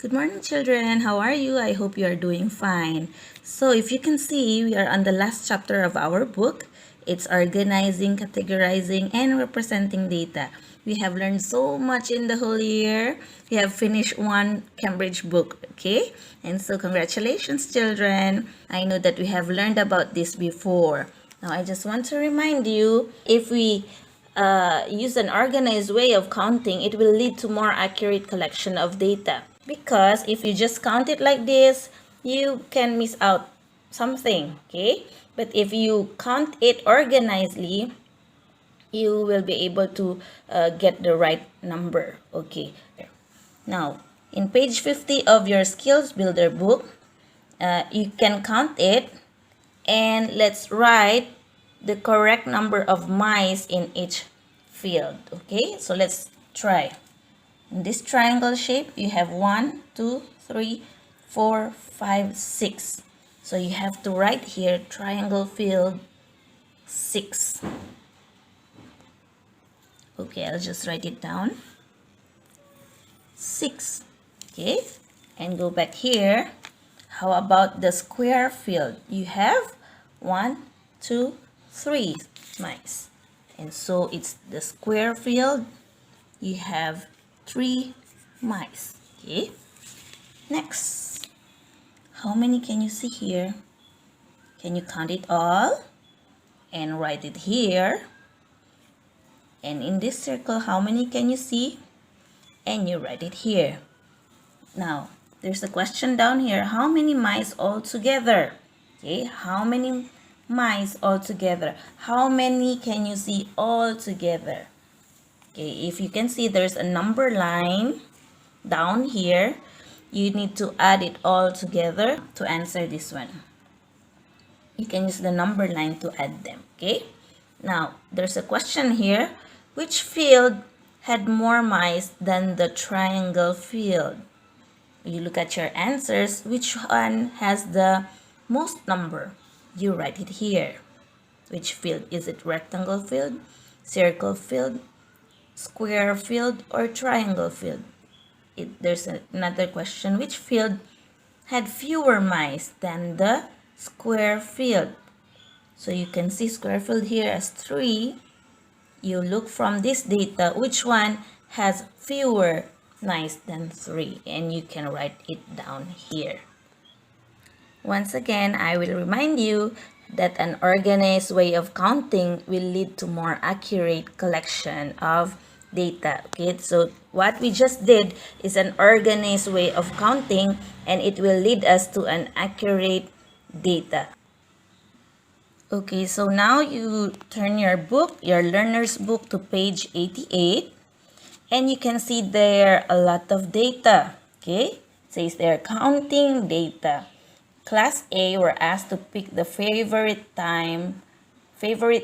Good morning, children. How are you? I hope you are doing fine. So, if you can see, we are on the last chapter of our book. It's organizing, categorizing, and representing data. We have learned so much in the whole year. We have finished one Cambridge book, okay? And so, congratulations, children. I know that we have learned about this before. Now, I just want to remind you, if we use an organized way of counting, it will lead to more accurate collection of data. Because if you just count it like this, you can miss out something, okay? But if you count it organizedly, you will be able to get the right number, okay? Now, in page 50 of your Skills Builder book, you can count it, and let's write the correct number of mice in each field, okay? So let's try. In this triangle shape, you have 1, 2, 3, 4, 5, 6. So you have to write here triangle field 6. Okay, I'll just write it down. 6. Okay, and go back here. How about the square field? You have 1, 2, 3 mice. And so it's the square field. You have 3 mice. Okay. Next. How many can you see here? Can you count it all? And write it here. And in this circle, how many can you see? And you write it here. Now, there's a question down here. How many mice all together? Okay. How many mice all together? How many can you see all together? Okay, if you can see, there's a number line down here. You need to add it all together to answer this one. You can use the number line to add them, okay? Now, there's a question here. Which field had more mice than the triangle field? You look at your answers. Which one has the most number? You write it here. Which field? Is it rectangle field, circle field, square field, or triangle field? There's another question. Which field had fewer mice than the square field? So you can see square field here as 3. You look from this data, which one has fewer mice than 3? And you can write it down here. Once again, I will remind you that an organized way of counting will lead to more accurate collection of data. Okay, so what we just did is an organized way of counting, and it will lead us to an accurate data. Okay, so now you turn your book, your learner's book, to page 88, and you can see there a lot of data. Okay, it says there counting data. Class A were asked to pick the favorite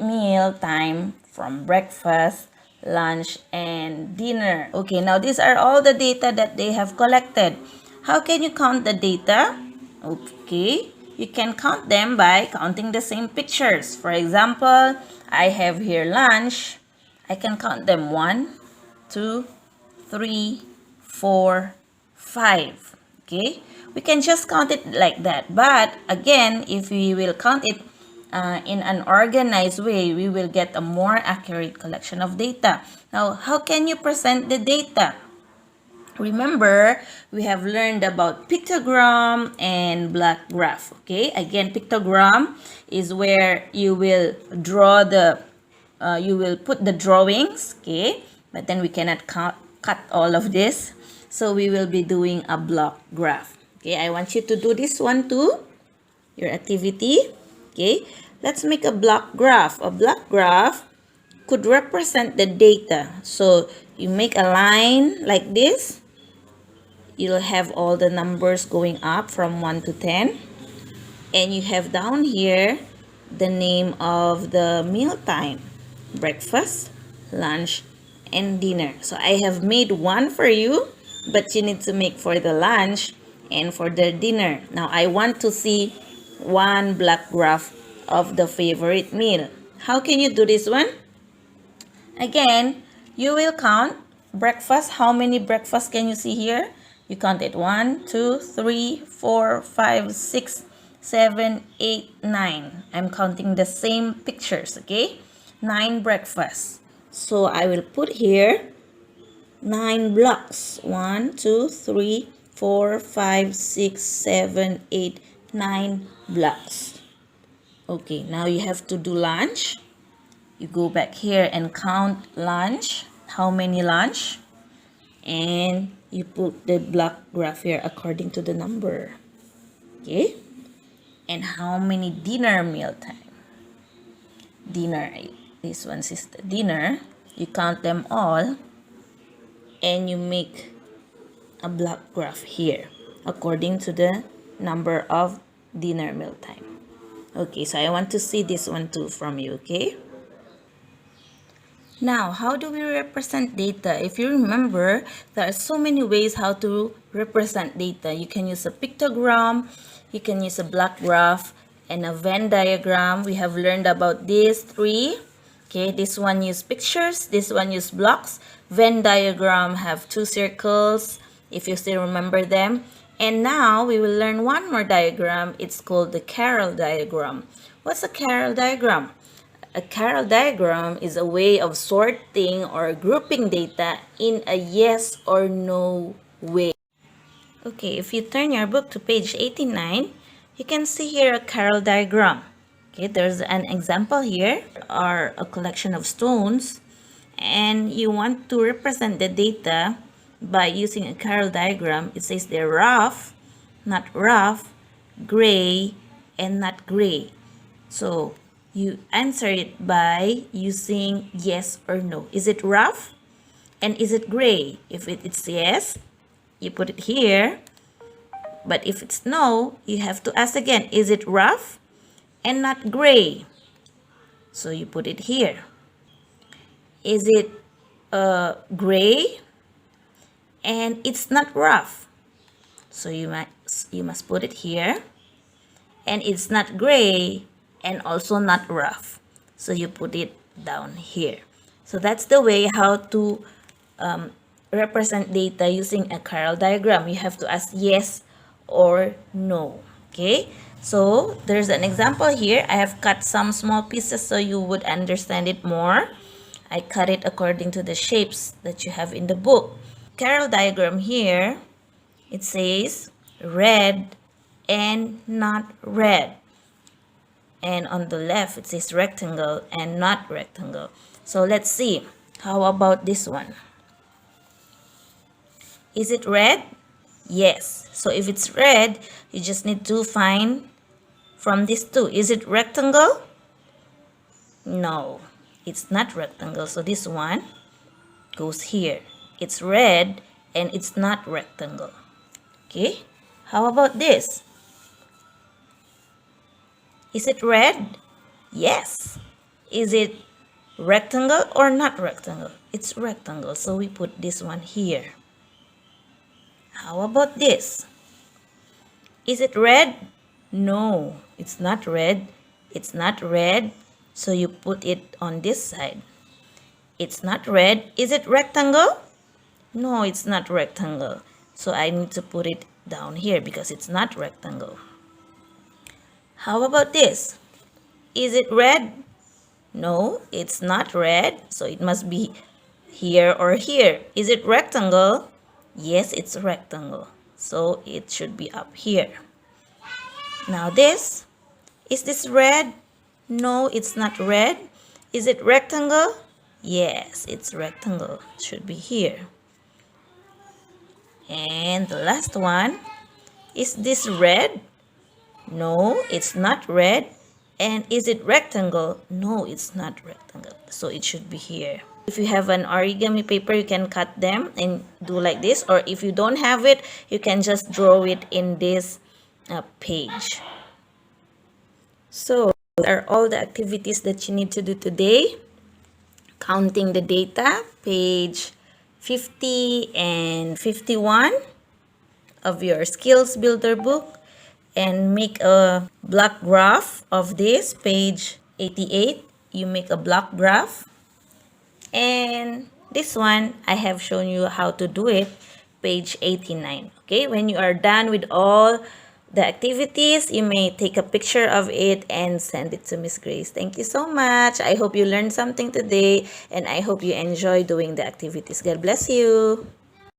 meal time from breakfast, lunch, and dinner. Okay, now these are all the data that they have collected. How can you count the data? Okay, you can count them by counting the same pictures. For example, I have here lunch. I can count them 1, 2, 3, 4, 5. Okay, we can just count it like that. But again, if we will count it in an organized way, we will get a more accurate collection of data. Now, how can you present the data? Remember, we have learned about pictogram and block graph. Okay, again, pictogram is where you will draw you will put the drawings. Okay, but then we cannot cut all of this. So we will be doing a block graph. Okay, I want you to do this one too, your activity. Okay, let's make a block graph. A block graph could represent the data. So you make a line like this. You'll have all the numbers going up from 1 to 10. And you have down here the name of the meal time: breakfast, lunch, and dinner. So I have made one for you, but you need to make for the lunch and for the dinner. Now I want to see one block graph of the favorite meal. How can you do this one? Again, you will count breakfast. How many breakfasts can you see here? You count it 1, 2, 3, 4, 5, 6, 7, 8, 9. I'm counting the same pictures, okay? 9 breakfasts. So I will put here 9 blocks. 1, 2, 3, 4, 5, 6, 7, 8, 9 blocks. Okay, now you have to do lunch. You go back here and count lunch. How many lunch? And you put the block graph here according to the number. Okay? And how many dinner meal time? Dinner. This one is the dinner. You count them all. And you make a block graph here according to the number of dinner meal time. Okay, so I want to see this one too from you, okay? Now, how do we represent data? If you remember, there are so many ways how to represent data. You can use a pictogram, you can use a block graph, and a Venn diagram. We have learned about these 3. Okay, this one use pictures, this one use blocks. Venn diagram have 2 circles, if you still remember them. And now we will learn one more diagram. It's called the Carroll diagram. What's a Carroll diagram? A Carroll diagram is a way of sorting or grouping data in a yes or no way. Okay, if you turn your book to page 89, you can see here a Carroll diagram. Okay, there's an example here, or a collection of stones, and you want to represent the data by using a Carroll diagram. It says they're rough, not rough, gray, and not gray. So you answer it by using yes or no. Is it rough? And is it gray? If it's yes, you put it here. But if it's no, you have to ask again, is it rough and not gray? So you put it here. Is it gray and it's not rough? So you must put it here. And it's not gray and also not rough. So you put it down here. So that's the way how to represent data using a Carroll diagram. You have to ask yes or no. Okay, so there's an example here. I have cut some small pieces so you would understand it more. I cut it according to the shapes that you have in the book. Carroll diagram here, it says red and not red. And on the left, it says rectangle and not rectangle. So let's see. How about this one? Is it red? Yes. So if it's red, you just need to find from these two. Is it rectangle? No, it's not rectangle. So this one goes here. It's red and it's not rectangle. Okay. How about this? Is it red? Yes. Is it rectangle or not rectangle? It's rectangle. So we put this one here. How about this? Is it red? No, it's not red. It's not red. So you put it on this side. It's not red. Is it rectangle? No, it's not rectangle. So I need to put it down here because it's not rectangle. How about this? Is it red? No, it's not red. So it must be here or here. Is it rectangle? Yes, it's a rectangle. So it should be up here. Now this. Is this red? No, it's not red. Is it rectangle? Yes, it's rectangle. It should be here. And the last one. Is this red? No, it's not red. And is it rectangle? No, it's not rectangle. So it should be here. If you have an origami paper, you can cut them and do like this. Or if you don't have it, you can just draw it in this page. So those are all the activities that you need to do today. Counting the data, page 50 and 51 of your Skills Builder book. And make a block graph of this, page 88. You make a block graph. And this one, I have shown you how to do it, page 89. Okay, when you are done with all the activities, you may take a picture of it and send it to Miss Grace. Thank you so much. I hope you learned something today and I hope you enjoy doing the activities. God bless you.